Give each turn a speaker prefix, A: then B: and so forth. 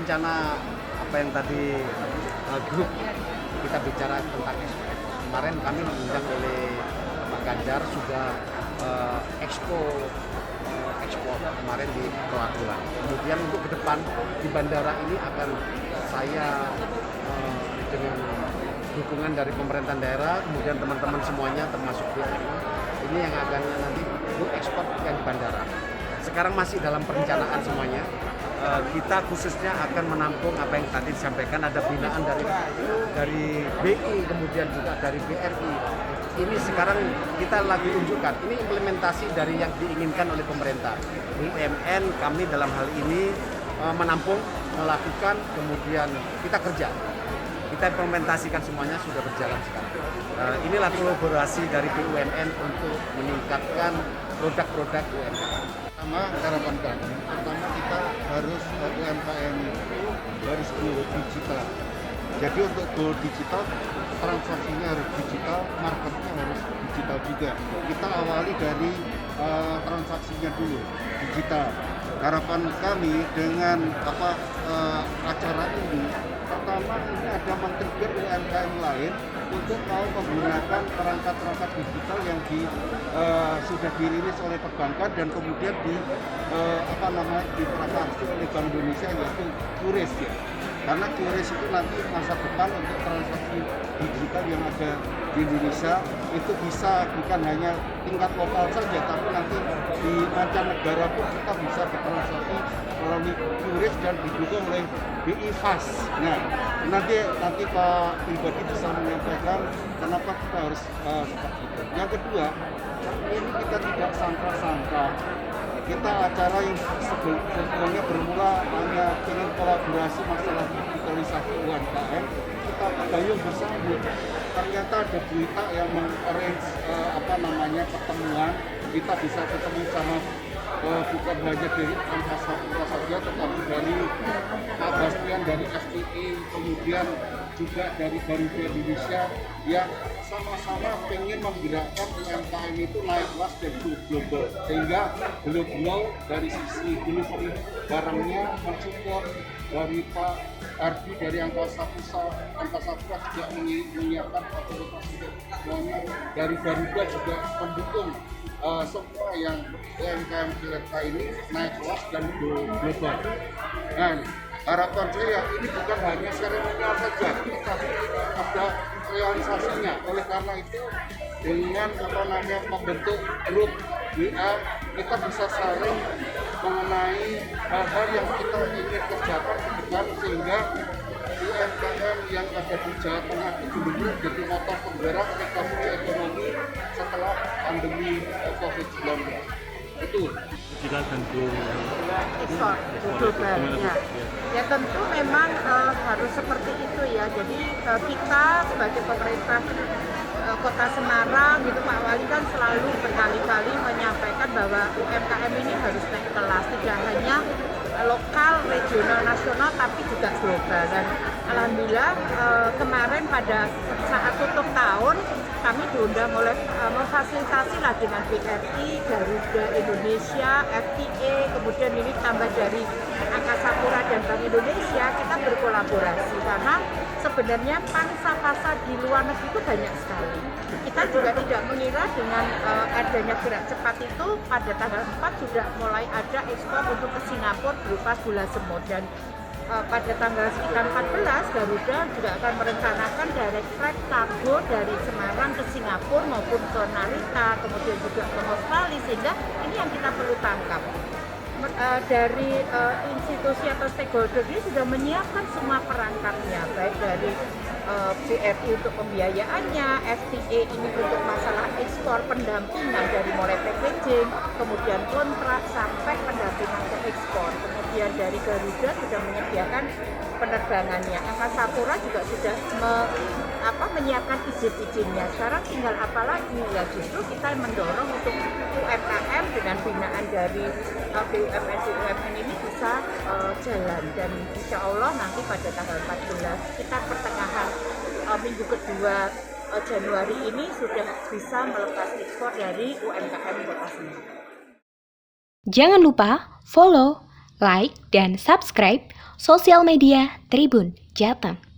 A: rencana apa yang tadi grup kita bicara tentang ekspor. Kemarin kami diundang oleh Pak Ganjar sudah ekspor kemarin di Perwakilan. Kemudian untuk ke depan di bandara ini akan saya dengan dukungan dari pemerintahan daerah, kemudian teman-teman semuanya termasuk BRI, ini yang akan nanti ekspor yang di bandara. Sekarang masih dalam perencanaan semuanya. Kita khususnya akan menampung apa yang tadi disampaikan, ada binaan dari BI, kemudian juga dari BRI. Ini sekarang kita lagi tunjukkan, ini implementasi dari yang diinginkan oleh pemerintah. BUMN kami dalam hal ini menampung, melakukan, kemudian kita kerja. Kita implementasikan semuanya sudah berjalan sekarang. Inilah kolaborasi dari BUMN untuk meningkatkan produk-produk UMKM.
B: Pertama, harapan kami, pertama kita harus UMKM itu harus go digital. Jadi untuk go digital, transaksinya harus digital, marketnya harus digital juga. Kita awali dari transaksinya dulu, digital. Harapan kami dengan acara ini, pertama ini ada men-trigger UMKM lain untuk mau menggunakan perangkat-perangkat digital yang sudah dirilis oleh perbankan dan kemudian diprakarsa oleh Bank Indonesia, yaitu QRIS ya. Karena QRIS itu nanti masa depan untuk transaksi digital yang ada di Indonesia itu bisa bukan hanya tingkat lokal saja, tapi nanti di mancanegara pun kita bisa bertransaksi melalui QRIS dan didukung oleh BI Fast. Nah, nanti Pak pribadi bisa menyampaikan kenapa kita harus seperti itu. Yang kedua, ini kita tidak sangka-sangka. Kita acara yang sebelumnya bermula hanya ingin kolaborasi masalah digitalisasi UMKM, kita gayung bersambut. Ternyata ada berita yang mengarrange pertemuan. Kita bisa ketemu sama bukan hanya dari Angkasa Pura saja, tetapi dari Pak Bastian dari FTI, kemudian juga dari Garuda Indonesia yang sama-sama pengen menggerakkan UMKM itu naik kelas dan go global, sehingga beliau dari sisi delivery barangnya mensupport dari Pak Ardi dari Angkasa Pura juga menyiapkan fasilitas semuanya, dari Garuda juga mendukung semua yang UMKM kita ini naik kelas dan go global. Nah, harapan saya ini bukan hanya seremonial saja, tetapi ada realisasinya. Oleh karena itu, dengan membentuk grup WA, kita bisa saling mengenai hal-hal yang kita ingin kerjakan ke depan, sehingga UMKM yang ada di Jawa Tengah itu benar-benar jadi motor penggerak ekonomi setelah pandemi COVID-19. Itu
C: digital dan go
D: ekspor global ya tentu memang harus seperti itu ya. Jadi kita sebagai pemerintah Kota Semarang gitu, Pak Wali kan selalu berkali-kali menyampaikan bahwa UMKM ini harus naik kelas, tidak hanya lokal, regional, nasional, tapi juga global. Dan alhamdulillah kemarin pada saat tutup tahun kami diundang oleh memfasilitasi lah dengan BRI, Garuda Indonesia, FTA, kemudian ini tambah dari Angkasa Pura dan Bank Indonesia, kita berkolaborasi karena sebenarnya pangsa pasar di luar negeri itu banyak sekali. Kita juga tidak mengira dengan adanya gerak cepat itu pada tanggal 4 sudah mulai ada ekspor untuk ke Singapura berupa gula semut, dan pada tanggal sekitar 14 Garuda juga akan merencanakan direct flight kargo dari Semarang ke Singapura maupun ke Narita, kemudian juga ke Australia, sehingga ini yang kita perlu tangkap. Dari institusi atau stakeholder ini sudah menyiapkan semua perangkatnya, baik dari BRI untuk pembiayaannya, FTA ini untuk masalah ekspor, pendampingan dari mulai packaging, kemudian kontrak sampai pendampingan ke ekspor. Kemudian dari Garuda sudah menyediakan penerbangannya, Angkasa Pura juga sudah menyiapkan izin-izinnya. Sekarang tinggal apa lagi? Ya justru kita mendorong untuk UMKM dengan binaan dari BUMN ini bisa jalan, dan insya Allah nanti pada tanggal 14 kita pertengahan minggu kedua Januari ini sudah bisa melepas ekspor dari UMKM Kota Semarang.
E: Jangan lupa follow,
C: like, dan subscribe sosial media Tribun Jateng.